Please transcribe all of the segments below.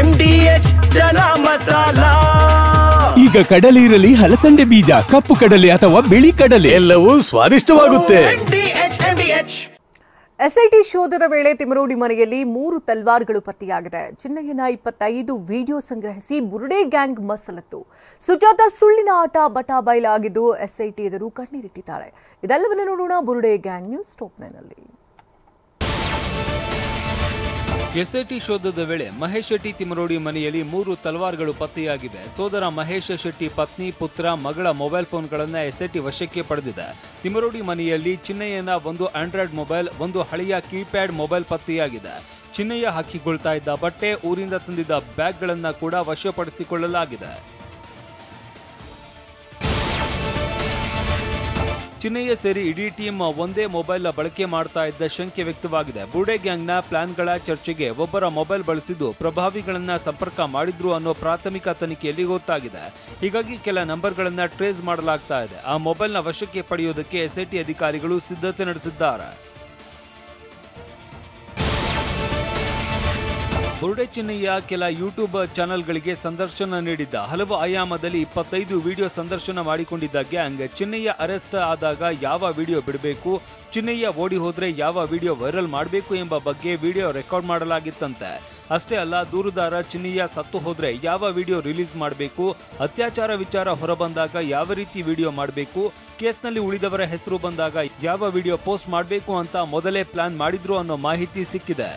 MDH ಜನ ಮಸಾಲಾ. ಈಗ ಕಡಲೆ ಇರಲಿ, ಹಲಸಂಡೆ ಬೀಜ, ಕಪ್ಪು ಕಡಲೆ ಅಥವಾ ಬಿಳಿ ಕಡಲೆ, ಎಲ್ಲವೂ ಸ್ವಾದಿಷ್ಟವಾಗುತ್ತೆ. ಎಸ್ಐಟಿ ಶೋಧದ ವೇಳೆ ತಿಮರೋಡಿ ಮನೆಯಲ್ಲಿ 3 ತಲ್ವಾರ್ಗಳು ಪತ್ತೆಯಾಗಿದೆ. ಚಿನ್ನಯ್ಯನ 25 ವಿಡಿಯೋ ಸಂಗ್ರಹಿಸಿ ಬುರುಡೆ ಗ್ಯಾಂಗ್ ಮಸಲತ್ತು. ಸುಜಾತ ಸುಳ್ಳಿನ ಆಟ ಬಟಾ ಬಯಲಾಗಿದ್ದು ಎಸ್ಐಟಿ ಎದುರು ಕಣ್ಣೀರಿಟ್ಟಿದ್ದಾಳೆ. ಇದೆಲ್ಲವನ್ನೂ ನೋಡೋಣ ಬುರುಡೆ ಗ್ಯಾಂಗ್ ನ್ಯೂಸ್ ಟಾಪ್ 9 ನಲ್ಲಿ. ಎಸ್ಐಟಿ ಶೋಧದ ವೇಳೆ ಮಹೇಶ್ ಶೆಟ್ಟಿ ತಿಮರೋಡಿ ಮನೆಯಲ್ಲಿ 3 ತಲವಾರ್ಗಳು ಪತ್ತೆಯಾಗಿವೆ. ಸೋದರ ಮಹೇಶ್ ಶೆಟ್ಟಿ ಪತ್ನಿ, ಪುತ್ರ, ಮಗಳ ಮೊಬೈಲ್ ಫೋನ್ಗಳನ್ನು ಎಸ್ಐಟಿ ವಶಕ್ಕೆ ಪಡೆದಿದೆ. ತಿಮರೋಡಿ ಮನೆಯಲ್ಲಿ ಚಿನ್ನಯ್ಯನ ಒಂದು ಆಂಡ್ರಾಯ್ಡ್ ಮೊಬೈಲ್, ಒಂದು ಹಳೆಯ ಕೀಪ್ಯಾಡ್ ಮೊಬೈಲ್ ಪತ್ತೆಯಾಗಿದೆ. ಚಿನ್ನಯ್ಯ ಹಾಕಿಕೊಳ್ತಾ ಇದ್ದ ಬಟ್ಟೆ, ಊರಿಂದ ತಂದಿದ್ದ ಬ್ಯಾಗ್ಗಳನ್ನು ಕೂಡ ವಶಪಡಿಸಿಕೊಳ್ಳಲಾಗಿದೆ. ಚಿನ್ನಯ್ಯ ಸೇರಿ ಇಡೀ ಟೀಮ್ ಒಂದೇ ಮೊಬೈಲ್ ಬಳಕೆ ಮಾಡ್ತಾ ಇದ್ದ ಶಂಕೆ ವ್ಯಕ್ತವಾಗಿದೆ. ಬುರುಡೆ ಗ್ಯಾಂಗ್ನ ಪ್ಲಾನ್ಗಳ ಚರ್ಚೆಗೆ ಒಬ್ಬರ ಮೊಬೈಲ್ ಬಳಸಿದ್ದು ಪ್ರಭಾವಿಗಳನ್ನ ಸಂಪರ್ಕ ಮಾಡಿದ್ರು ಅನ್ನೋ ಪ್ರಾಥಮಿಕ ತನಿಖೆಯಲ್ಲಿ ಗೊತ್ತಾಗಿದೆ. ಹೀಗಾಗಿ ಕೆಲ ನಂಬರ್ಗಳನ್ನ ಟ್ರೇಸ್ ಮಾಡಲಾಗ್ತಾ ಇದೆ. ಆ ಮೊಬೈಲ್ನ ವಶಕ್ಕೆ ಪಡೆಯೋದಕ್ಕೆ ಎಸ್ಐಟಿ ಅಧಿಕಾರಿಗಳು ಸಿದ್ಧತೆ ನಡೆಸಿದ್ದಾರೆ. ಬುರುಡೆ ಚಿನ್ನಯ್ಯ ಕೆಲ ಯೂಟ್ಯೂಬ್ ಚಾನೆಲ್ಗಳಿಗೆ ಸಂದರ್ಶನ ನೀಡಿದ್ದ. ಹಲವು ಆಯಾಮದಲ್ಲಿ 25 ವಿಡಿಯೋ ಸಂದರ್ಶನ ಮಾಡಿಕೊಂಡಿದ್ದ ಗ್ಯಾಂಗ್ ಚಿನ್ನಯ್ಯ ಅರೆಸ್ಟ್ ಆದಾಗ ಯಾವ ವಿಡಿಯೋ ಬಿಡಬೇಕು, ಚಿನ್ನಯ್ಯ ಓಡಿ ಹೋದ್ರೆ ಯಾವ ವಿಡಿಯೋ ವೈರಲ್ ಮಾಡಬೇಕು ಎಂಬ ಬಗ್ಗೆ ವಿಡಿಯೋ ರೆಕಾರ್ಡ್ ಮಾಡಲಾಗಿತ್ತಂತೆ. ಅಷ್ಟೇ ಅಲ್ಲ, ದೂರುದಾರ ಚಿನ್ನಯ್ಯ ಸತ್ತು ಹೋದ್ರೆ ಯಾವ ವಿಡಿಯೋ ರಿಲೀಸ್ ಮಾಡಬೇಕು, ಅತ್ಯಾಚಾರ ವಿಚಾರ ಹೊರಬಂದಾಗ ಯಾವ ರೀತಿ ವಿಡಿಯೋ ಮಾಡಬೇಕು, ಕೇಸ್ನಲ್ಲಿ ಉಳಿದವರ ಹೆಸರು ಬಂದಾಗ ಯಾವ ವಿಡಿಯೋ ಪೋಸ್ಟ್ ಮಾಡಬೇಕು ಅಂತ ಮೊದಲೇ ಪ್ಲಾನ್ ಮಾಡಿದ್ರು ಅನ್ನೋ ಮಾಹಿತಿ ಸಿಕ್ಕಿದೆ.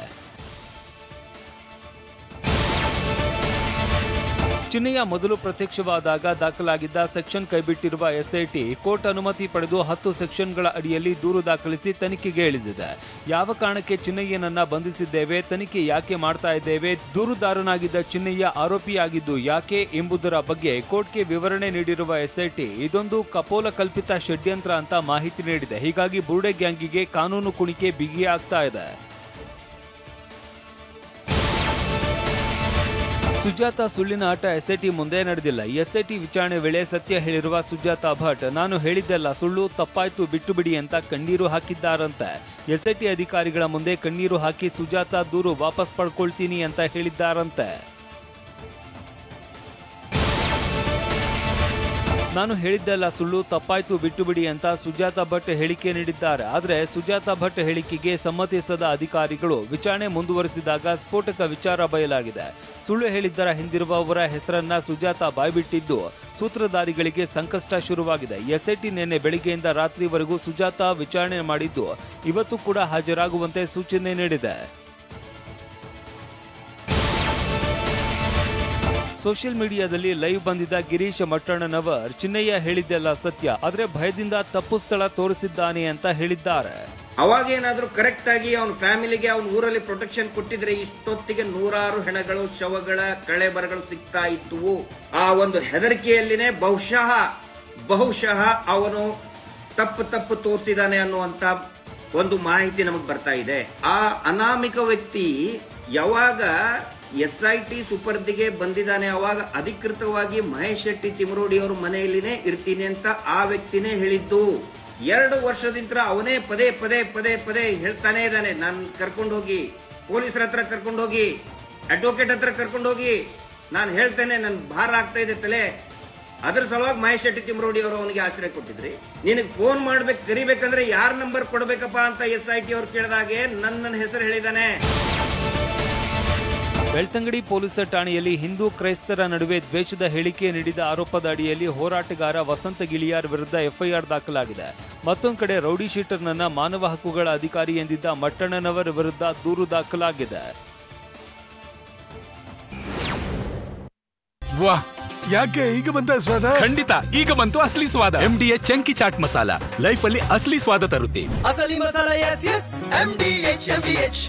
ಚಿನ್ನಯ್ಯ ಮೊದಲು ಪ್ರತ್ಯಕ್ಷವಾದಾಗ ದಾಖಲಾಗಿದ್ದ ಸೆಕ್ಷನ್ ಕೈಬಿಟ್ಟಿರುವ ಎಸ್ಐಟಿ ಕೋರ್ಟ್ ಅನುಮತಿ ಪಡೆದು 10 ಸೆಕ್ಷನ್ಗಳ ಅಡಿಯಲ್ಲಿ ದೂರು ದಾಖಲಿಸಿ ತನಿಖೆಗೆ ಇಳಿದಿದೆ. ಯಾವ ಕಾರಣಕ್ಕೆ ಚಿನ್ನಯ್ಯನನ್ನ ಬಂಧಿಸಿದ್ದೇವೆ, ತನಿಖೆ ಯಾಕೆ ಮಾಡ್ತಾ ಇದ್ದೇವೆ, ದೂರುದಾರನಾಗಿದ್ದ ಚಿನ್ನಯ್ಯ ಆರೋಪಿಯಾಗಿದ್ದು ಯಾಕೆ ಎಂಬುದರ ಬಗ್ಗೆ ಕೋರ್ಟ್ಗೆ ವಿವರಣೆ ನೀಡಿರುವ ಎಸ್ಐಟಿ ಇದೊಂದು ಕಪೋಲ ಕಲ್ಪಿತ ಷಡ್ಯಂತ್ರ ಅಂತ ಮಾಹಿತಿ ನೀಡಿದೆ. ಹೀಗಾಗಿ ಬುರುಡೆ ಗ್ಯಾಂಗಿಗೆ ಕಾನೂನು ಕುಣಿಕೆ ಬಿಗಿಯಾಗ್ತಾ ಇದೆ. ಸುಜಾತ ಸುಳ್ಳಿನ ಆಟ ಎಸ್ಐಟಿ ಮುಂದೆ ನಡೆದಿಲ್ಲ. ಎಸ್ಐಟಿ ವಿಚಾರಣೆ ವೇಳೆ ಸತ್ಯ ಹೇಳಿರುವ ಸುಜಾತ ಭಟ್, ನಾನು ಹೇಳಿದ್ದೆಲ್ಲ ಸುಳ್ಳು, ತಪ್ಪಾಯ್ತು, ಬಿಟ್ಟು ಬಿಡಿ ಅಂತ ಕಣ್ಣೀರು ಹಾಕಿದ್ದಾರಂತೆ. ಎಸ್ಐಟಿ ಅಧಿಕಾರಿಗಳ ಮುಂದೆ ಕಣ್ಣೀರು ಹಾಕಿ ಸುಜಾತ ದೂರು ವಾಪಸ್ ಪಡ್ಕೊಳ್ತೀನಿ ಅಂತ ಹೇಳಿದ್ದಾರಂತೆ. ನಾನು ಹೇಳಿದ್ದೆಲ್ಲ ಸುಳ್ಳು, ತಪ್ಪಾಯ್ತು, ಬಿಟ್ಟು ಬಿಡಿ ಅಂತ ಸುಜಾತ ಭಟ್ ಹೇಳಿಕೆ ನೀಡಿದ್ದಾರೆ. ಆದರೆ ಸುಜಾತ ಭಟ್ ಹೇಳಿಕೆಗೆ ಸಮ್ಮತಿಸದ ಅಧಿಕಾರಿಗಳು ವಿಚಾರಣೆ ಮುಂದುವರೆಸಿದಾಗ ಸ್ಫೋಟಕ ವಿಚಾರ ಬಯಲಾಗಿದೆ. ಸುಳ್ಳು ಹೇಳಿದ್ದರ ಹಿಂದಿರುವವರ ಹೆಸರನ್ನ ಸುಜಾತ ಬಾಯ್ಬಿಟ್ಟಿದ್ದು ಸೂತ್ರಧಾರಿಗಳಿಗೆ ಸಂಕಷ್ಟ ಶುರುವಾಗಿದೆ. ಎಸ್ಐಟಿ ನಿನ್ನೆ ಬೆಳಿಗ್ಗೆಯಿಂದ ರಾತ್ರಿವರೆಗೂ ಸುಜಾತ ವಿಚಾರಣೆ ಮಾಡಿದ್ದು ಇವತ್ತು ಕೂಡ ಹಾಜರಾಗುವಂತೆ ಸೂಚನೆ ನೀಡಿದೆ. ಸೋಷಿಯಲ್ ಮೀಡಿಯಾದಲ್ಲಿ ಲೈವ್ ಬಂದಿದ್ದ ಗಿರೀಶ್ ಮಟ್ಟಣ್ಣನವರ್ ಚಿನ್ನಯ್ಯ ಹೇಳಿದ್ದೆಲ್ಲ ಸತ್ಯ, ಆದ್ರೆ ಭಯದಿಂದ ತಪ್ಪು ಸ್ಥಳ ತೋರಿಸಿದ್ದಾನೆ ಅಂತ ಹೇಳಿದ್ದಾರೆ. ಅವಾಗೇನಾದ್ರೂ ಕರೆಕ್ಟ್ ಆಗಿ ಅವನ ಫ್ಯಾಮಿಲಿಗೆ ಅವನ ಊರಲ್ಲಿ ಪ್ರೊಟೆಕ್ಷನ್ ಕೊಟ್ಟಿದ್ರೆ ಇಷ್ಟೊತ್ತಿಗೆ 100 ಹೆಣಗಳು, ಶವಗಳ ಕಳೆಬರಗಳು ಸಿಗ್ತಾ ಇತ್ತು. ಆ ಒಂದು ಹೆದರಿಕೆಯಲ್ಲಿನೇ ಬಹುಶಃ ಅವನು ತಪ್ಪು ತೋರಿಸಿದಾನೆ ಅನ್ನುವಂತ ಒಂದು ಮಾಹಿತಿ ನಮಗೆ ಬರ್ತಾ ಇದೆ. ಆ ಅನಾಮಿಕ ವ್ಯಕ್ತಿ ಯಾವಾಗ ಎಸ್ಐಟಿ ಸುಪರ್ದಿಗೆ ಬಂದಿದ್ದಾನೆ ಅವಾಗ ಅಧಿಕೃತವಾಗಿ ಮಹೇಶ್ ಶೆಟ್ಟಿ ತಿಮರೋಡಿ ಅವರ ಮನೆಯಲ್ಲಿನೇ ಇರ್ತೀನಿ ಅಂತ ಆ ವ್ಯಕ್ತಿನೇ ಹೇಳಿದ್ದು. 2 ವರ್ಷದಿಂದ ಅವನೇ ಪದೇ ಹೇಳ್ತಾನೆ ಇದ್ದಾನೆ, ನಾನು ಕರ್ಕೊಂಡು ಹೋಗಿ ಪೊಲೀಸರ ಹತ್ರ ಕರ್ಕೊಂಡು ಹೋಗಿ ಅಡ್ವೊಕೇಟ್ ಹತ್ರ ಕರ್ಕೊಂಡು ಹೋಗಿ ನಾನು ಹೇಳ್ತೇನೆ, ನನ್ ಭಾರ ಆಗ್ತಾ ಇದೆ ತಲೆ. ಅದ್ರ ಸಲುವಾಗಿ ಮಹೇಶ್ ಶೆಟ್ಟಿ ತಿಮರೋಡಿ ಅವರು ಅವನಿಗೆ ಆಶ್ರಯ ಕೊಟ್ಟಿದ್ರಿ. ನಿನಗೆ ಫೋನ್ ಮಾಡ್ಬೇಕು, ಕರಿಬೇಕಂದ್ರೆ ಯಾರ ನಂಬರ್ ಕೊಡ್ಬೇಕಪ್ಪ ಅಂತ ಎಸ್ಐಟಿ ಅವ್ರು ಕೇಳಿದಾಗೆ ನನ್ನ ಹೆಸರು ಹೇಳಿದಾನೆ. ಬೆಳ್ತಂಗಡಿ ಪೊಲೀಸ್ ಠಾಣೆಯಲ್ಲಿ ಹಿಂದೂ ಕ್ರೈಸ್ತರ ನಡುವೆ ದ್ವೇಷದ ಹೇಳಿಕೆ ನೀಡಿದ ಆರೋಪದ ಅಡಿಯಲ್ಲಿ ಹೋರಾಟಗಾರ ವಸಂತ ಗಿಳಿಯಾರ್ ವಿರುದ್ಧ ಎಫ್ಐಆರ್ ದಾಖಲಾಗಿದೆ. ಮತ್ತೊಂದು ಕಡೆ ರೌಡಿ ಶೀಟರ್ನನ್ನ ಮಾನವ ಹಕ್ಕುಗಳ ಅಧಿಕಾರಿ ಎಂದಿದ್ದ ಮಟ್ಟಣ್ಣನವರ ವಿರುದ್ಧ ದೂರು ದಾಖಲಾಗಿದೆ. ವಾಹ್, ಯಾಕೆ ಈಗ ಬಂತ ಸ್ವಾದ? ಖಂಡಿತ ಈಗ ಬಂತು ಅಸಲಿ ಸ್ವಾದ. MDH chunky chaat masala life ಅಲ್ಲಿ ಅಸಲಿ ಸ್ವಾದ ತರುತ್ತೆ. ಅಸಲಿ ಮಸಾಲ, MDH